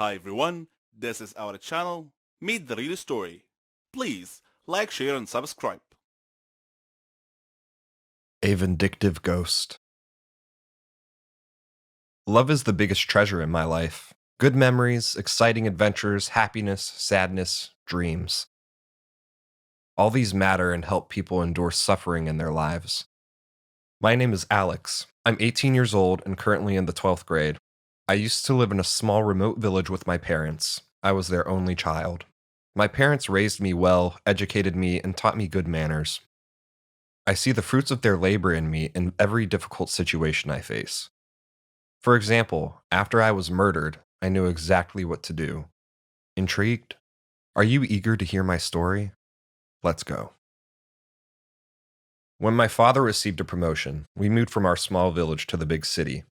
Hi everyone, this is our channel, Meet the Real Story. Please like, share and subscribe. A vindictive ghost. Love is the biggest treasure in my life. Good memories, exciting adventures, happiness, sadness, dreams. All these matter and help people endure suffering in their lives. My name is Alex. I'm 18 years old and currently in the 12th grade. I used to live in a small remote village with my parents. I was their only child. My parents raised me well, educated me, and taught me good manners. I see the fruits of their labor in me in every difficult situation I face. For example, after I was murdered, I knew exactly what to do. Intrigued? Are you eager to hear my story? Let's go. When my father received a promotion, we moved from our small village to the big city.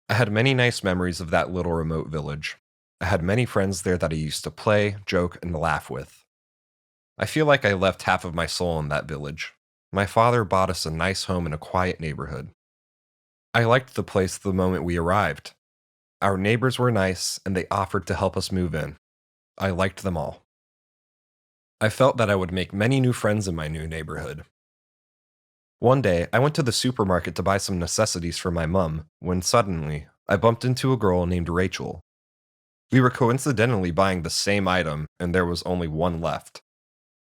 I had many nice memories of that little remote village. I had many friends there that I used to play, joke, and laugh with. I feel like I left half of my soul in that village. My father bought us a nice home in a quiet neighborhood. I liked the place the moment we arrived. Our neighbors were nice, and they offered to help us move in. I liked them all. I felt that I would make many new friends in my new neighborhood. One day, I went to the supermarket to buy some necessities for my mum, when suddenly, I bumped into a girl named Rachel. We were coincidentally buying the same item, and there was only one left.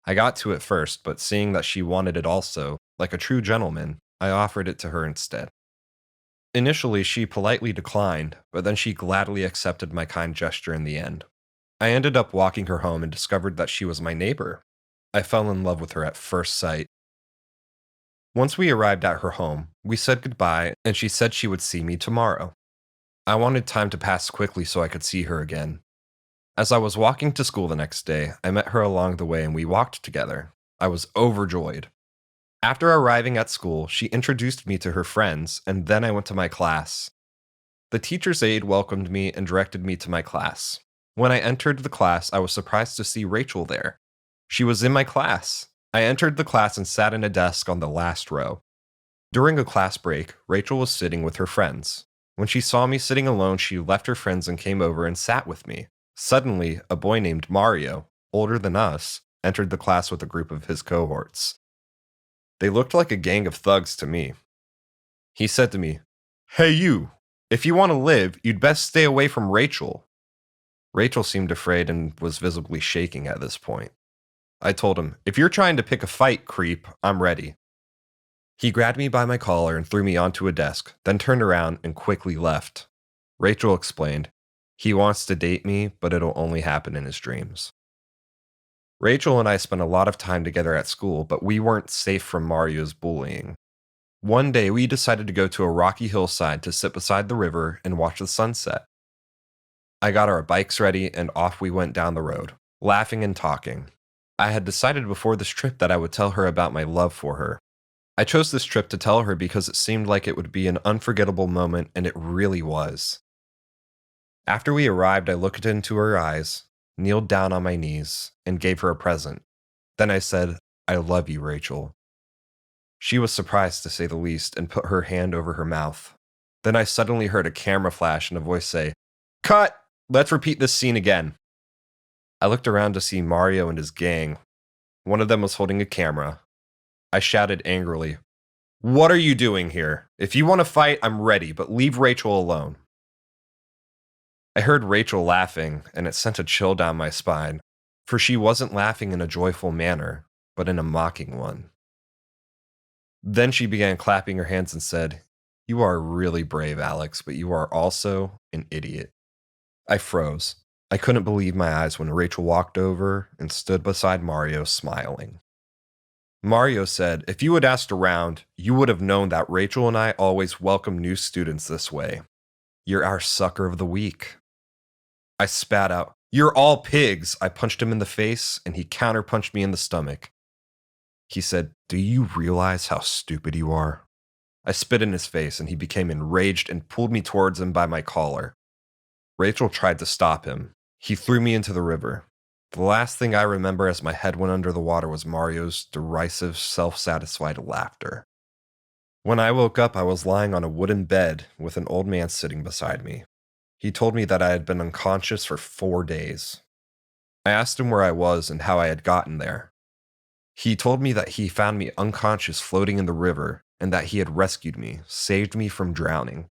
I got to it first, but seeing that she wanted it also, like a true gentleman, I offered it to her instead. Initially, she politely declined, but then she gladly accepted my kind gesture in the end. I ended up walking her home and discovered that she was my neighbor. I fell in love with her at first sight. Once we arrived at her home, we said goodbye, and she said she would see me tomorrow. I wanted time to pass quickly so I could see her again. As I was walking to school the next day, I met her along the way and we walked together. I was overjoyed. After arriving at school, she introduced me to her friends, and then I went to my class. The teacher's aide welcomed me and directed me to my class. When I entered the class, I was surprised to see Rachel there. She was in my class. I entered the class and sat in a desk on the last row. During a class break, Rachel was sitting with her friends. When she saw me sitting alone, she left her friends and came over and sat with me. Suddenly, a boy named Mario, older than us, entered the class with a group of his cohorts. They looked like a gang of thugs to me. He said to me, "Hey you, if you want to live, you'd best stay away from Rachel." Rachel seemed afraid and was visibly shaking at this point. I told him, "If you're trying to pick a fight, creep, I'm ready." He grabbed me by my collar and threw me onto a desk, then turned around and quickly left. Rachel explained, "He wants to date me, but it'll only happen in his dreams." Rachel and I spent a lot of time together at school, but we weren't safe from Mario's bullying. One day, we decided to go to a rocky hillside to sit beside the river and watch the sunset. I got our bikes ready and off we went down the road, laughing and talking. I had decided before this trip that I would tell her about my love for her. I chose this trip to tell her because it seemed like it would be an unforgettable moment, and it really was. After we arrived, I looked into her eyes, kneeled down on my knees, and gave her a present. Then I said, "I love you, Rachel." She was surprised to say the least and put her hand over her mouth. Then I suddenly heard a camera flash and a voice say, "Cut! Let's repeat this scene again." I looked around to see Mario and his gang. One of them was holding a camera. I shouted angrily, "What are you doing here? If you want to fight, I'm ready, but leave Rachel alone." I heard Rachel laughing, and it sent a chill down my spine, for she wasn't laughing in a joyful manner, but in a mocking one. Then she began clapping her hands and said, "You are really brave, Alex, but you are also an idiot." I froze. I couldn't believe my eyes when Rachel walked over and stood beside Mario, smiling. Mario said, "If you had asked around, you would have known that Rachel and I always welcome new students this way. You're our sucker of the week." I spat out, "You're all pigs." I punched him in the face, and he counterpunched me in the stomach. He said, "Do you realize how stupid you are?" I spit in his face, and he became enraged and pulled me towards him by my collar. Rachel tried to stop him. He threw me into the river. The last thing I remember as my head went under the water was Mario's derisive, self-satisfied laughter. When I woke up, I was lying on a wooden bed with an old man sitting beside me. He told me that I had been unconscious for 4 days. I asked him where I was and how I had gotten there. He told me that he found me unconscious floating in the river and that he had rescued me, saved me from drowning.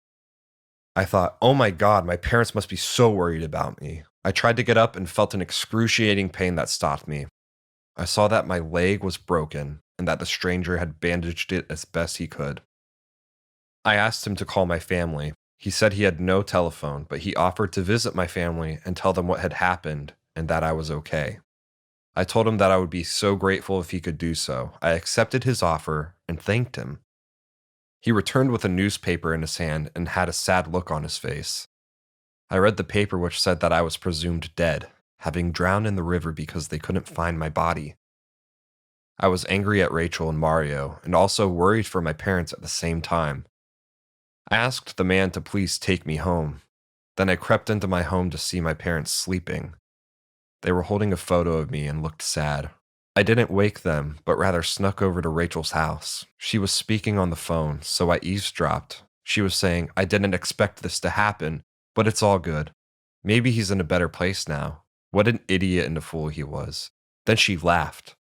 I thought, oh my God, my parents must be so worried about me. I tried to get up and felt an excruciating pain that stopped me. I saw that my leg was broken and that the stranger had bandaged it as best he could. I asked him to call my family. He said he had no telephone, but he offered to visit my family and tell them what had happened and that I was okay. I told him that I would be so grateful if he could do so. I accepted his offer and thanked him. He returned with a newspaper in his hand and had a sad look on his face. I read the paper which said that I was presumed dead, having drowned in the river because they couldn't find my body. I was angry at Rachel and Mario, and also worried for my parents at the same time. I asked the man to please take me home. Then I crept into my home to see my parents sleeping. They were holding a photo of me and looked sad. I didn't wake them, but rather snuck over to Rachel's house. She was speaking on the phone, so I eavesdropped. She was saying, I didn't expect this to happen, but it's all good. Maybe he's in a better place now. What an idiot and a fool he was. Then she laughed.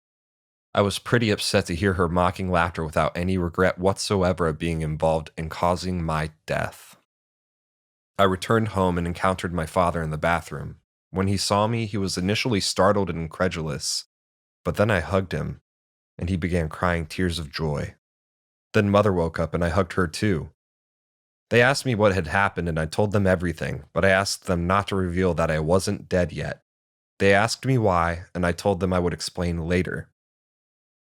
I was pretty upset to hear her mocking laughter without any regret whatsoever of being involved in causing my death. I returned home and encountered my father in the bathroom. When he saw me, he was initially startled and incredulous, but then I hugged him, and he began crying tears of joy. Then Mother woke up and I hugged her too. They asked me what had happened and I told them everything, but I asked them not to reveal that I wasn't dead yet. They asked me why, and I told them I would explain later.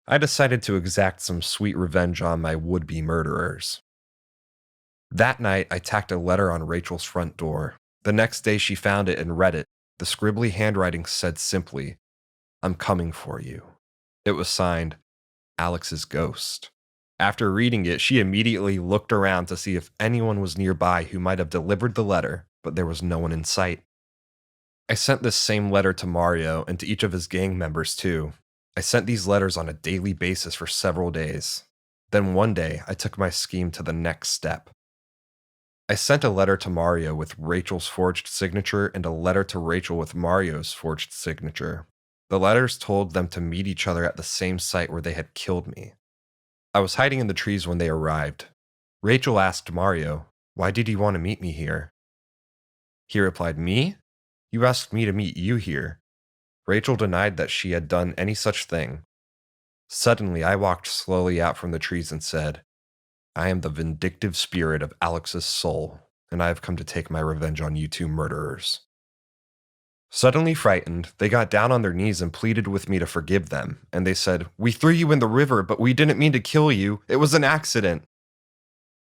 I decided to exact some sweet revenge on my would-be murderers. That night, I tacked a letter on Rachel's front door. The next day, she found it and read it. The scribbly handwriting said simply, I'm coming for you. It was signed, Alex's Ghost. After reading it, she immediately looked around to see if anyone was nearby who might have delivered the letter, but there was no one in sight. I sent this same letter to Mario and to each of his gang members too. I sent these letters on a daily basis for several days. Then one day, I took my scheme to the next step. I sent a letter to Mario with Rachel's forged signature and a letter to Rachel with Mario's forged signature. The letters told them to meet each other at the same site where they had killed me. I was hiding in the trees when they arrived. Rachel asked Mario, why did you want to meet me here? He replied, me? You asked me to meet you here. Rachel denied that she had done any such thing. Suddenly, I walked slowly out from the trees and said, I am the vindictive spirit of Alex's soul, and I have come to take my revenge on you two murderers. Suddenly frightened, they got down on their knees and pleaded with me to forgive them, and they said, we threw you in the river, but we didn't mean to kill you. It was an accident.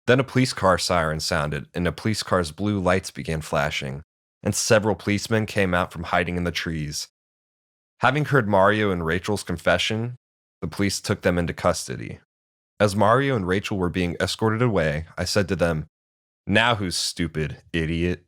Then a police car siren sounded, and a police car's blue lights began flashing, and several policemen came out from hiding in the trees. Having heard Mario and Rachel's confession, the police took them into custody. As Mario and Rachel were being escorted away, I said to them, now who's stupid, idiot?